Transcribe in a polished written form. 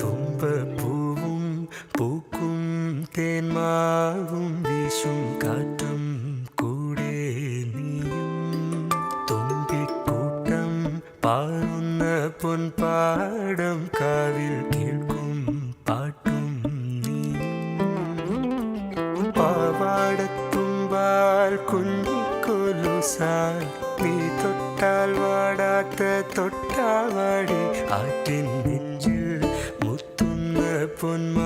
തുമ്പപ്പൂവും പൂക്കും തേന്മാവും വീശും കാറ്റും കൂടെ നീയും തുമ്പിക്കൂട്ടം പാറുന്ന പൊൻപാടം കാവിൽ കേൾക്കും പാട്ടും നീയും പാവാടത്തുമ്പാൽ കുഞ്ഞിക്കൊലുസാൽ നീ തൊട്ടാൽ വാടാത്ത തൊട്ടാവാടി ആറ്റിൻ നെഞ്ചിൽ മുത്തുന്ന പൊന്മ